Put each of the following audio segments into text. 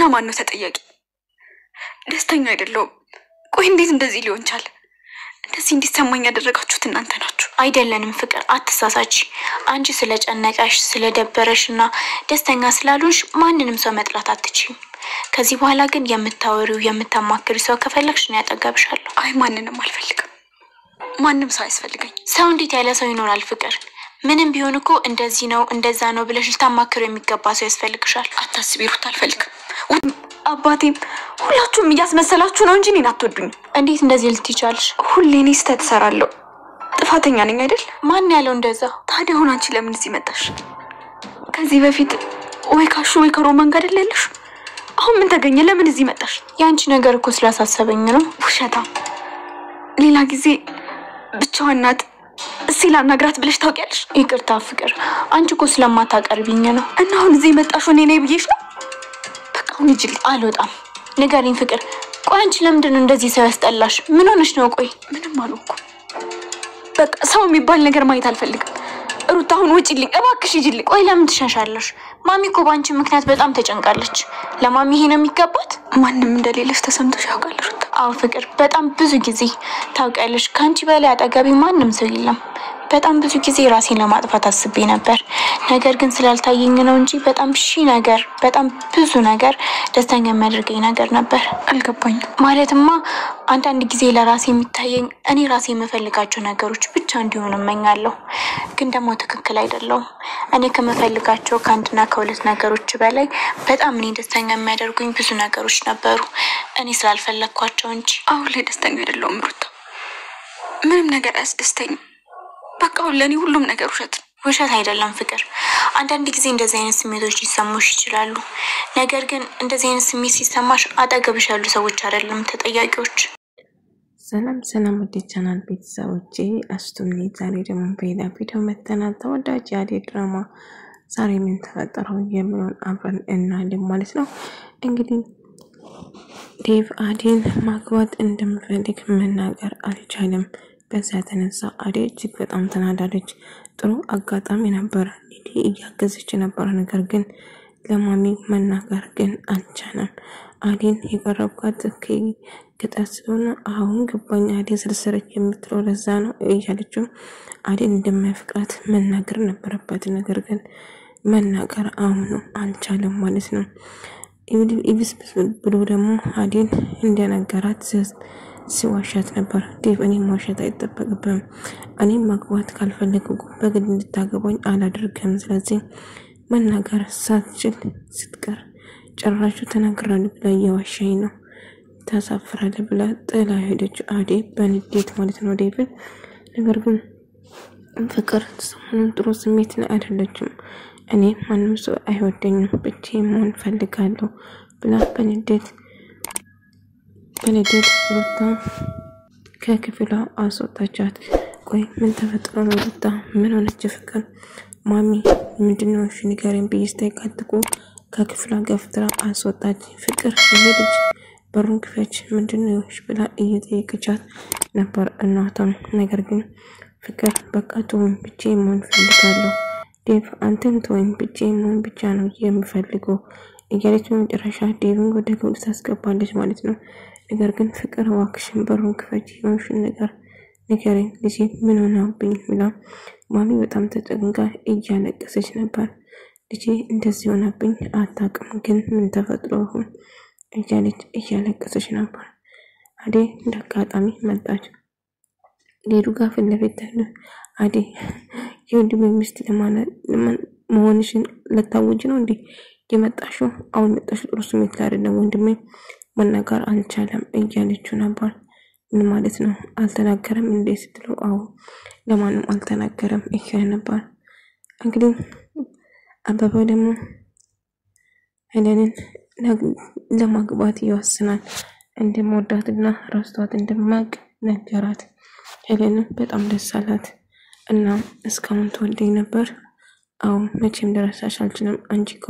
ማን ነው ተጠያቂ? ደስተኛ አይደለሁም። ቆይ እንዴት እንደዚህ ሊሆን ቻለ? እንደዚህ እንዲሰማኝ ያደረጋችሁት እናንተ ናችሁ። አይደለንም ፍቅር፣ አትሳሳቺ። አንቺ ስለጨነቀሽ ስለደበረሽና ደስተኛ ስላልሆንሽ ማንንም ሰው መጥላት አትችይም። ከዚህ በኋላ ግን የምታወሪው የምታማክሪ ሰው ከፈለግሽ ነው ያጠገብሻለሁ። አይ ማንንም አልፈልግም። ማንም ሰው አያስፈልገኝ። ሰው እንዴት ያለ ሰው ይኖራል ፍቅር? ምንም ቢሆን እኮ እንደዚህ ነው እንደዛ ነው ብለሽ ልታማክሩ የሚገባ ሰው ያስፈልግሻል። አታስቢ ሩት፣ አልፈልግም። አባቴም ሁላችሁም እያስመሰላችሁ ነው እንጂ እኔን አትወዱኝ። እንዴት እንደዚህ ልትይቻልሽ? ሁሌ እኔ ስህተት እሰራለሁ። ጥፋተኛ ነኝ አይደል? ማን ያለው እንደዛ? ታዲያ አሁን አንቺ ለምን እዚህ መጣሽ? ከዚህ በፊት ወይ ካሹ ወይ ከሮማን ጋር አይደለሽ? አሁን ምን ተገኘ? ለምን እዚህ መጣሽ? ያንቺ ነገር እኮ ስላሳሰበኝ ነው። ውሸታ። ሌላ ጊዜ ብቻዋን ናት ሲላናግራት ብለሽ ታውቂያለሽ? ይቅርታ ፍቅር፣ አንቺ እኮ ስለማታቀርቢኝ ነው። እና አሁን እዚህ መጣሽ እኔ ነኝ ብዬሽ ነው? በቃ አሁን ሂጂልኝ። አልወጣም። ንገሪኝ ፍቅር። ቆይ አንቺ ለምንድን ነው እንደዚህ ሰው ያስጠላሽ? ምን ሆነሽ ነው? ቆይ ምንም አልሆንኩም። በቃ ሰው የሚባል ነገር ማየት አልፈልግም። ሩት አሁን ውጪልኝ እባክሽ፣ ሂጂልኝ። ቆይ ለምን ትሻሻለሽ? ማሚ እኮ ባንቺ ምክንያት በጣም ተጨንቃለች። ለማሚ ይሄ ነው የሚገባት? ማንም እንደሌለሽ ተሰምቶሽ ያውቃል ሩት? አዎ ፍቅር፣ በጣም ብዙ ጊዜ ታውቂያለሽ፣ ካንቺ በላይ አጠገቢ ማንም ሰው የለም። በጣም ብዙ ጊዜ ራሴን ለማጥፋት አስቤ ነበር። ነገር ግን ስላልታየኝ ነው እንጂ በጣም ነገር በጣም ብዙ ነገር ደስተኛ የሚያደርገኝ ነገር ነበር። አልገባኝም። ማለትማ አንዳንድ ጊዜ ለራሴ የሚታየኝ እኔ ራሴ የምፈልጋቸው ነገሮች ብቻ እንዲሆኑ እመኛለሁ። ግን ደግሞ ትክክል አይደለሁም። እኔ ከምፈልጋቸው ከአንድና ከሁለት ነገሮች በላይ በጣም እኔ ደስተኛ የሚያደርጉኝ ብዙ ነገሮች ነበሩ፣ እኔ ስላልፈለግኳቸው እንጂ። አሁን ላይ ደስተኛ አይደለሁም ሩት። ምንም ነገር አያስደስተኝም። በቃ አሁን ለኔ ሁሉም ነገር ውሸት ነው። ውሸት አይደለም ፍቅር። አንዳንድ ጊዜ እንደዚህ አይነት ስሜቶች ሊሰሙሽ ይችላሉ። ነገር ግን እንደዚህ አይነት ስሜት ሲሰማሽ አጠገብሽ ያሉ ሰዎች አይደለም ተጠያቂዎች። ሰላም ወደ ቻናል ቤተሰቦቼ፣ አስቱኒ ዛሬ ደግሞ በሌላ ቪዲዮ መተናል። ተወዳጅ የአደይ ድራማ ዛሬ ምን ተፈጠረው የሚለውን አብረን እናያለን ማለት ነው። እንግዲህ ዴቭ አደይን ማግባት እንደምፈልግ መናገር አልቻለም። በዛ የተነሳ አደይ እጅግ በጣም ተናዳለች። ጥሩ አጋጣሚ ነበር፣ ሊዲ እያገዘች ነበር። ነገር ግን ለማሚ መናገር ግን አልቻለም። አደይን የቀረብኳት ከገጠር ስለሆነ አሁን ገባኝ አደይ ስርሰረች የምትለው ለዛ ነው እያለችው አደይን እንደማይፈቅራት መናገር ነበረበት። ነገር ግን መናገር አሁን አልቻለም ማለት ነው። ኢብስ ብሎ ደግሞ አደይን እንደነገራት ሲዋሻት ነበር። ዴቭ እኔ ማዋሻት አይጠበቅብም። እኔ ማግባት ካልፈለኩ በግድ እንድታገባኝ አላደርግም። ስለዚህ መናገር ሳትችል ስትቀር ጭራሹ ተናግራለች ብላ እየዋሻኝ ነው፣ ታሳፍራለች ብላ ጥላ ሄደች አደይ በንዴት ማለት ነው ዴቭን። ነገር ግን ፍቅር ሰሞኑን ጥሩ ስሜት ላይ አይደለችም። እኔ ማንም ሰው አይወደኝም፣ ብቻዬን መሆን ፈልጋለሁ ብላ በንዴት ሩታ ከክፍሏ አስወጣቻት። ቆይ ምን ተፈጥሮ ነው ሩታ? ምን ሆነች ፍቅር? ማሚ ምንድነው እሺ ንገረኝ ብዬ ስጠይቃት እኮ ከክፍሏ ገፍትራ አስወጣች። ፍቅር ልጅ በሩን ክፈች ምንድነው እሺ ብላ እየጠየቀቻት ነበር እናቷም። ነገር ግን ፍቅር በቃ ተወኝ፣ ብቻዬን መሆን ፈልጋለሁ። ዴቭ አንተም ተወኝ፣ ብቻዬን መሆን ብቻ ነው የምፈልገው እያለች መጨረሻ ዴቭን ወደ ክፍል ታስገባለች ማለት ነው። ነገር ግን ፍቅር እባክሽን በሩን ክፈች፣ የሆንሽን ነገር ንገረኝ፣ ልጄ ምን ሆነብኝ ብላ ማሚ በጣም ተጨንቃ እያለቀሰች ነበር። ልጄ እንደዚህ ሆነብኝ አታውቅም፣ ግን ምን ተፈጥሮ ይሆን እያለች እያለቀሰች ነበር። አደይ እንዳጋጣሚ መጣች። ሌዱ ጋር ፊት ለፊት አደይ የወንድሜ ሚስት መሆንሽን ልታውጅ ነው እንዴ የመጣሽው? አሁን መጣሽ ጥሩ ስሜት ላይ አይደለም፣ ወንድሜ መናገር አልቻለም እያለችው ነበር። ምን ማለት ነው አልተናገረም እንዴ ስትለው አዎ ለማንም አልተናገረም እያለ ነበር። እንግዲህ አበባ ደግሞ ሄለንን ለማግባት ይወስናል። እንደምወዳትና ራስቷት እንደማቅ ነገራት። ሄለንን በጣም ደስ አላት እና እስካሁን ተወልደኝ ነበር? አዎ መቼም ደረሳሽ አልችልም፣ አንቺ እኮ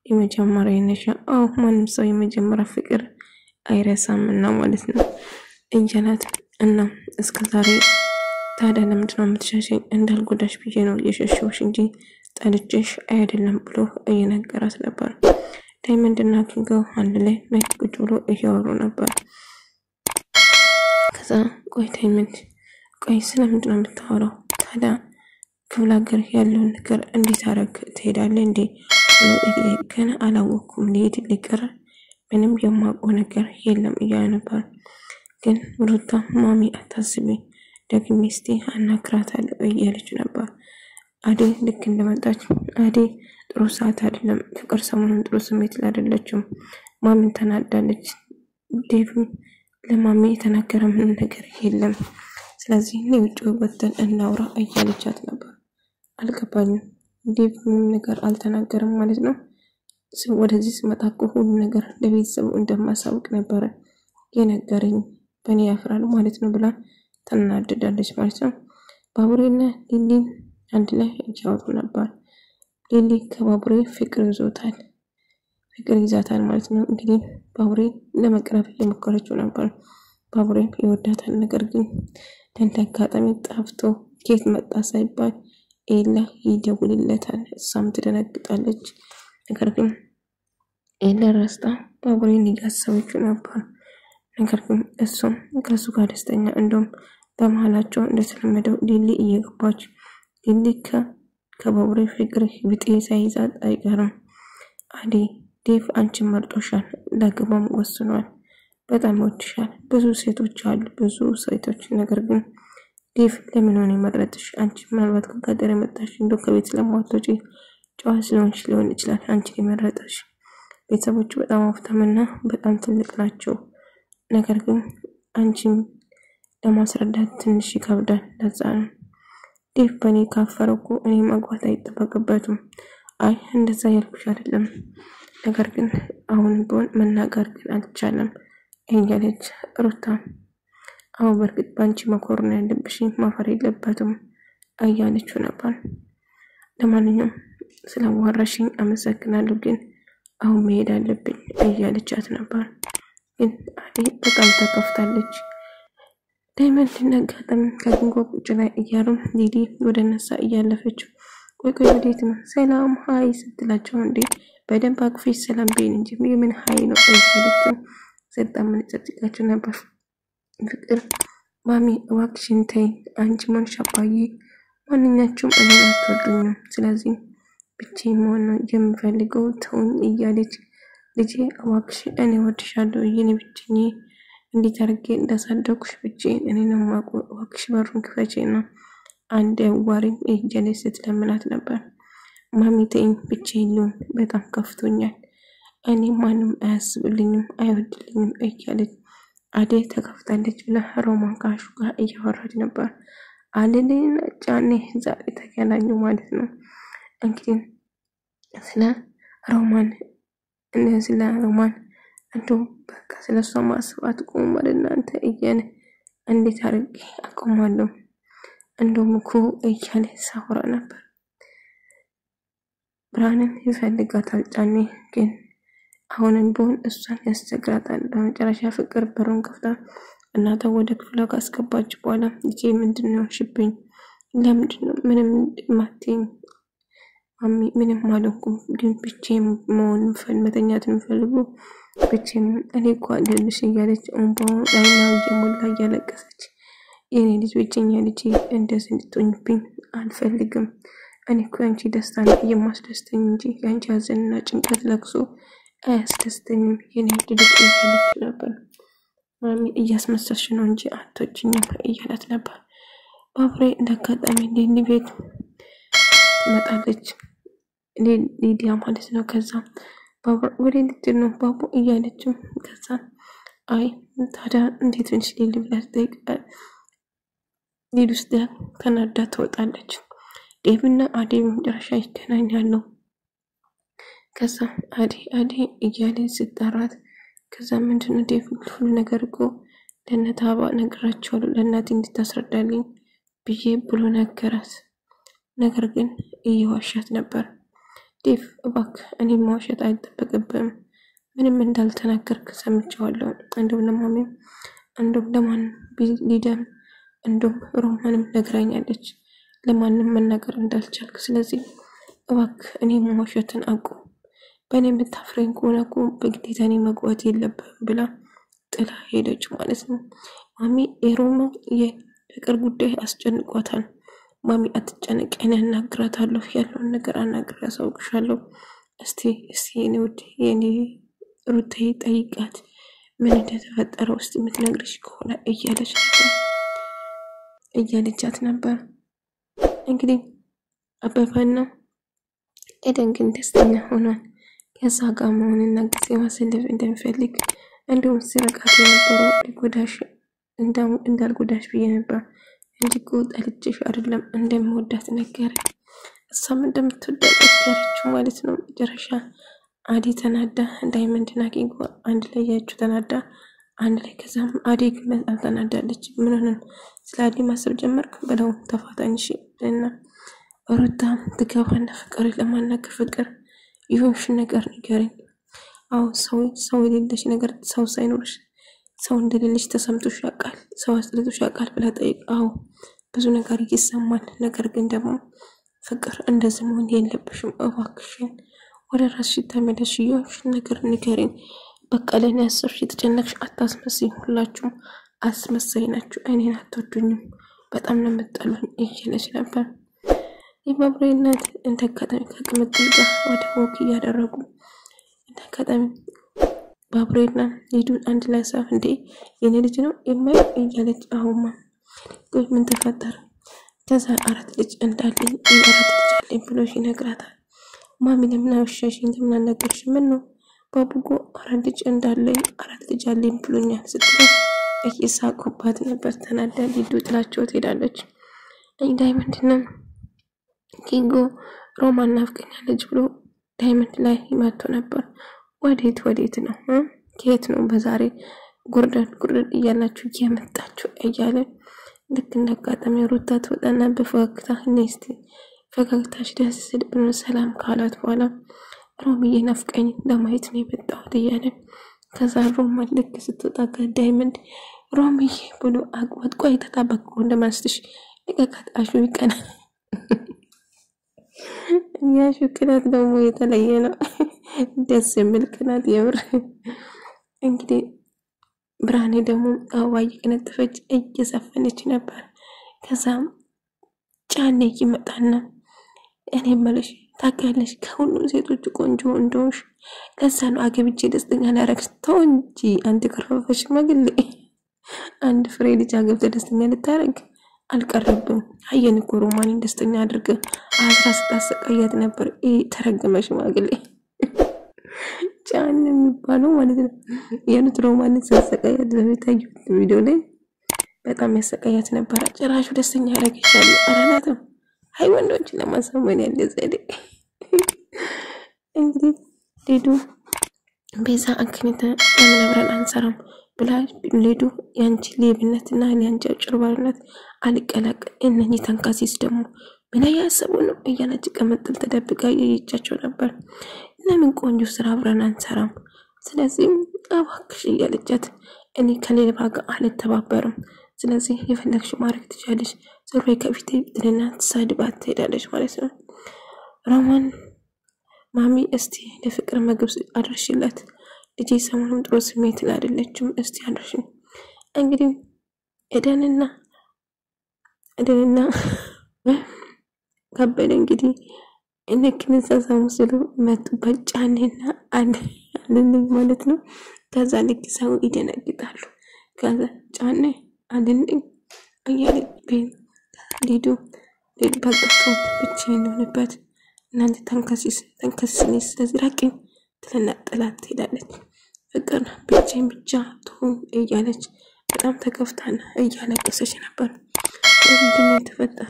የመጀመሪያ ነሽ። አዎ ማንም ሰው የመጀመሪያ ፍቅር አይረሳምና ማለት ነው እንጀላት። እና እስከዛሬ ታዲያ ለምንድነው የምትሸሸኝ? እንዳልጎዳሽ ብዬ ነው የሸሸሁሽ እንጂ ጠልቼሽ አይደለም ብሎ እየነገራት ነበር። ዳይመንድና ኪንጎ አንድ ላይ ቁጭ ብሎ እያወሩ ነበር። ከዛ ቆይ ዳይመንድ ቆይ ስለምንድን ነው የምታወራው? ታዲያ ክፍለ ሀገር ያለውን ነገር እንዴት አረግ ትሄዳለህ እንዴ? ገና አላወኩም ልሄድ ልቀር ምንም የማውቀው ነገር የለም እያለ ነበር። ግን ሩታ ማሚ አታስቢ ደግሜ እስቲ አናግራታለሁ እያለች ነበር። አደይ ልክ እንደመጣች አደይ ጥሩ ሰዓት አይደለም፣ ፍቅር ሰሞኑን ጥሩ ስሜት ላይ አይደለችም፣ ማሚን ተናዳለች፣ ዴቭ ለማሚ የተናገረ ምንም ነገር የለም፣ ስለዚህ ውጭ ወጥተን እናውራ እያለቻት ነበር። አልገባኝም ዴቭ ምንም ነገር አልተናገረም ማለት ነው? ወደዚህ ስመጣ እኮ ሁሉ ነገር ለቤተሰቡ እንደማሳውቅ ነበር የነገረኝ፣ በእኔ ያፍራል ማለት ነው ብላ ተናደዳለች ማለት ነው። ባቡሬና ሊሊ አንድ ላይ እያወሩ ነበር። ሊሊ ከባቡሬ ፍቅር ይዛታል ማለት ነው። እንግዲህ ባቡሬ ለመቅረብ እየሞከረችው ነበር። ባቡሬ ይወዳታል፣ ነገር ግን ተንተጋጣሚ ጠፍቶ ኬት መጣ ሳይባል ኤላ ይደውልለታል። እሷም ትደነግጣለች። ነገር ግን ኤላ ረስታ ባቡሬን እያሰበችው ነበር። ነገር ግን እሱም ከሱ ጋር ደስተኛ እንደውም በመሃላቸው እንደተለመደው ሊሊ እየገባች ሊሊ ከባቡሬ ፍቅር ቢጤ ሳይዛት አይቀርም። አደይ ዴቭ አንቺን መርጦሻል፣ ለግባም ወስኗል፣ በጣም ወድሻል። ብዙ ሴቶች አሉ ብዙ ሴቶች፣ ነገር ግን ዴቭ ለምን ሆነ መረጥሽ? አንቺ ምናልባት ከገጠር የመጣሽ እንደው ከቤት ለማውጣት ጨዋ ስለሆንሽ ሊሆን ይችላል አንቺን የመረጠሽ። ቤተሰቦቹ በጣም ሀብታምና በጣም ትልቅ ናቸው፣ ነገር ግን አንቺን ለማስረዳት ትንሽ ይከብዳል። ለዛ ነው ዴቭ በኔ ካፈረኩ እኔ ማግባት አይጠበቅበትም። አይ እንደዛ ያልኩሽ አይደለም፣ ነገር ግን አሁን ቢሆን መናገር ግን አልቻለም እያለች ሩታ አሁን በርግጥ ባንቺ መኮርና ያለብሽ ማፈር የለበትም እያለችው ነበር። ለማንኛውም ስለዋራሽኝ አመሰግናለሁ፣ ግን አሁን መሄድ አለብኝ እያለቻት ነበር። ግን አደይ በጣም ተከፍታለች። ዳይመንድ ነገጠም ከኪንጎ ቁጭ ላይ እያሉ ሊሊ ወደ ነሳ እያለፈችው ቆይ ወዴት ነው? ሰላም ሃይ ስትላቸው እንዴ በደንብ አቅፈሽ ሰላም ቤን እንጂ ምን ሃይ ነው እያለችው ሰጣም ልትጠይቃቸው ነበር። ፍቅር ማሚ እባክሽን ተይ፣ አንቺ ማንሽ አባዬ ማንኛችሁም እኔን አትወዱኝም፣ ስለዚህ ብቻዬን መሆን ነው የምፈልገው ተውኝ እያለች ልጄ እባክሽ እኔ ወድሻለሁ የኔ ብቻዬ እንዴት አድርጌ እንዳሳደኩሽ ብቻዬን እኔ ነው የማውቀው፣ እባክሽ በሩን ክፈቺና አንድ ዋሪም እያለች ስትለምናት ነበር። ማሚ ተይኝ ብቻዬን ልሁን በጣም ከፍቶኛል፣ እኔ ማንም አያስብልኝም አይወድልኝም እያለች አደይ ተከፍታለች ብላ ሮማን ካሹ ጋር እያወራች ነበር። አለሌና ጫኔ ዛሬ ተገናኙ ማለት ነው። እንግዲህ ስለ ሮማን እንደው በቃ ስለሷ ማስባት ቆም ማለት እናንተ እያለ እንዴት አድርጌ አቆማለሁ እንደውም እኮ እያለ ሳወራ ነበር። ብርሃንን ይፈልጋታል ጫኔ፣ ግን አሁንም ቢሆን እሷን ያስቸግራታል። በመጨረሻ ፍቅር በሩን ከፍታ እናቷ ወደ ክፍሏ ካስገባች በኋላ ልጄ ምንድነው ሽብኝ? ለምንድነው ምንም ማቴኝ? ማሚ ምንም አልሆንኩም፣ ግን ብቻዬን መሆን መተኛት የምፈልጉ ብቻዬን እኔ እኮ ልልሽ እያለች እንባውን አይናው እየሞላ እያለቀሰች የኔ ልጅ ብቸኛ ልጅ እንደዚህ እንድትሆኝብኝ አልፈልግም። እኔ እኮ አንቺ ደስታ ነው የማስደስተኝ እንጂ ያንቺ ሀዘንና ጭንቀት ለቅሶ አያስደስተኝም የኔ ልጅ እያለች ነበር። ማሚ እያስመሰልሽ ነው እንጂ አትወጂኝም እያላት ነበር። ባቡሬ እንዳጋጣሚ ሊሊ ቤት ትመጣለች፣ ሊዲያ ማለት ነው። ከዛ ባቡሬ ወደ ልትል ነው ባቡ እያለችው፣ ከዛ አይ ታዲያ እንዴት ነሽ ሊሊ ብላ ትጠይቃለች። ሊሊ ውስጥ ተናዳ ትወጣለች። ዴቭና አደይ መጨረሻ ይገናኛሉ። ከዛ አደይ እያለ ስትጠራት፣ ከዛ ምንድነው ዴቭ ሁሉ ነገር እኮ ለነታባ ነግራቸዋለሁ ለእናቴ እንድታስረዳልኝ ብዬ ብሎ ነገራት። ነገር ግን እየዋሻት ነበር። ዴቭ እባክህ እኔ ማዋሸት አይጠበቅብህም፣ ምንም እንዳልተናገርክ ሰምቻለሁ። እንደውም ለማሚም እንደውም ለማን ሊደም እንደውም ሮማንም ነግራኛለች ለማንም መናገር እንዳልቻልክ፣ ስለዚህ እባክህ እኔ ማዋሸትን አቁም፣ በእኔ የምታፍረኝ ከሆነ እኮ በግዴታ እኔ መግባት የለብህም ብላ ጥላ ሄደች ማለት ነው። ማሚ የሮማ የፍቅር ጉዳይ አስጨንቋታል። ማሚ አትጨነቂ፣ እኔ አናግራታለሁ፣ ያለውን ነገር አናግሬ አሳውቅሻለሁ። እስቲ የኔ ውድ የኔ ሩታዬ ጠይቃት ምን እንደተፈጠረ ውስጥ የምትነግርሽ ከሆነ እያለቻት ነበር። እንግዲህ አበባና ኤደን ግን ደስተኛ ሆኗል። ከዛ ጋር መሆንና ጊዜ ማሳለፍ እንደሚፈልግ እንዲሁም ሲረቃት የነበረው ሊጎዳሽ እንዳልጎዳሽ ብዬ ነበር እንጂ ጠልቼሽ አይደለም እንደምወዳት ነገረኝ። እሷም እንደምትወዳት ነገረችው ማለት ነው። መጨረሻ አዲ ተናዳ ዳይመንድና ኪንጎ አንድ ላይ ያችሁ ተናዳ አንድ ላይ ከዛም አዲ ግን በጣም ተናዳለች። ምን ሆነ ስለ አዲ ማሰብ ጀመርክ ብለው ተፋታንሽ እና ሩታ ትገባና ፍቅር ለማናገር ፍቅር ይሁንሽ ነገር ንገረኝ። አው ሰው የሌለሽ ነገር ሰው ሳይኖርሽ ሰው እንደሌለሽ ተሰምቶሽ ያውቃል፣ ሰው አስለቶሽ ያውቃል ብላ ጠይቅ። አው ብዙ ነገር ይሰማል፣ ነገር ግን ደግሞ ፍቅር እንደዚህ መሆን የለብሽም፣ እባክሽን ወደ ራስሽ ተመለሽ፣ ይሁንሽ ነገር ንገረኝ። በቃ ለኔ አስርሽ የተጨነቅሽ አታስመስይ፣ ሁላችሁም አስመሳይ ናችሁ፣ እኔን አትወዱኝም፣ በጣም ነው የምትጠሉኝ እያለች ነበር። የባብሬናት እንደከተም ከቅምጥል ጋር ወደ ወክ ያደረጉ እንደከተም ባብሬና ሊዱን አንድ ላይ ሳፍ እንዴ የኔ ልጅ ነው የማይ እያለች አሁንማ ቆይ ምን ተፈጠረ? ከዛ አራት ልጅ እንዳለኝ ብሎሽ ይነግራታል። ማሚ ለምን አውሻሽኝ ለምን አልነገርሽ? ምን ነው ባቡጎ አራት ልጅ እንዳለኝ አራት ልጅ አለኝ ብሎኛል ስትል እየሳቁባት ነበር። ተናዳ ሊዱ ጥላቸው ትሄዳለች። ዳይመንድና ኪንጎ ሮማን ናፍቀኛለች ብሎ ዳይመንድ ላይ ይመጡ ነበር። ወዴት ነው ከየት ነው በዛሬ ጉርደን እያላችሁ እየመጣችሁ እያለ ልክ እንደጋጣሚ ሩታ ትወጣና በፈገግታ ነስቲ ፈገግታሽ ደስ ሲል ብሎ ሰላም ካላት በኋላ ሮሚዬ ናፍቀኝ ለማየት ነው የመጣሁት እያለ ከዛ ሮማን ልክ ስትወጣ ዳይመንድ ሮሚዬ ብሎ አቅወጥ ቆይ ተጣበቁ እንደማስተሽ ለቀቃት አሹ ይቀና ያሹ ቅናት ደግሞ የተለየ ነው። ደስ የሚል ቅናት የምር። እንግዲህ ብርሃኔ ደግሞ አዋይ ቅነጥፈች እየዘፈነች ነበር። ከዛም ጫኔ ይመጣና እኔ መልሽ ታውቂያለሽ ከሁሉም ሴቶች ቆንጆ እንደሆንሽ ለዛ ነው አገብቼ ደስተኛ ላረግሽ። ተው እንጂ አንድ ከረፈሽ መግል አንድ ፍሬ ልጅ አገብተ ደስተኛ ልታረግ አልቀረብም። አየን እኮ ሮማንን ደስተኛ አድርገ አስራ ስታሰቃያት ነበር። ተረገመሽ ማግሌ ጫን የሚባለው ማለት ነው። የኑት ሮማንን ሳሰቃያት በሚታዩ ቪዲዮ ላይ በጣም ያሰቃያት ነበር። ጭራሹ ደስተኛ ያረጋሻል አላላትም። አይ ወንዶች ለማሳመን ያለ ዘዴ። እንግዲህ ሊዱ ቤዛ አክኒተ ለምን አብረን አንሰራም ብላ ሊዱ ያንቺ ሌብነትና ያንቺ ጭርባርነት አልቀላቀል እነኚህ ተንካሲስ ደግሞ ምን ያያሰቡ ነው እያለች ቀመጥል ተደብቃ እየቻቸው ነበር። ለምን ቆንጆ ስራ አብረን አንሰራም? ስለዚህ አባክሽ እያለቻት እኔ ከሌባ ጋር አልተባበርም፣ ስለዚህ የፈለግሽው ማድረግ ትችያለሽ፣ ዞር ከፊቴ ብትልና ተሳድባት ትሄዳለች ማለት ነው። ሮማን ማሚ እስቲ ለፍቅር ምግብ አድርሽላት፣ ልጄ ሰሞኑን ጥሩ ስሜት ላይ አይደለችም፣ እስቲ አድርሽ። እንግዲህ ኤደንና ከበደ እንግዲህ እነክን ሰሳሙ ስሉ መጡ በጫኔና አንድልኝ ማለት ነው። ከዛ ልክ ሰው ይደነግጣሉ። ከዛ ጫኔ አንድልኝ አያለ ሊዱ በቀጥታ ብቻዬን ሆነበት እናንተ ተንከስኔ ስለዚህ ራቂኝ ትለናጠላት ትሄዳለች። ፍቅር ብቻዬን ብቻ ትሁን እያለች በጣም ተከፍታና እያለቀሰች ነበር። ምንድነው የተፈጠረ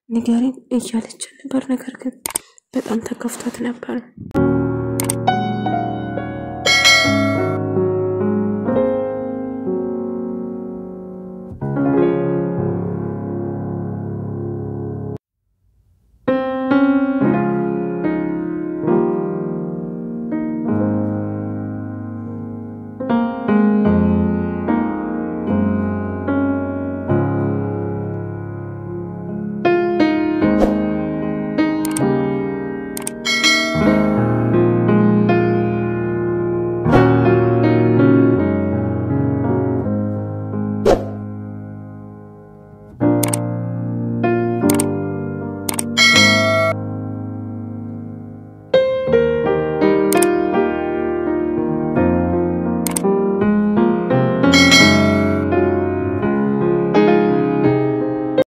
ንገሪኝ እያለች ነበር። ነገር ግን በጣም ተከፍታት ነበር።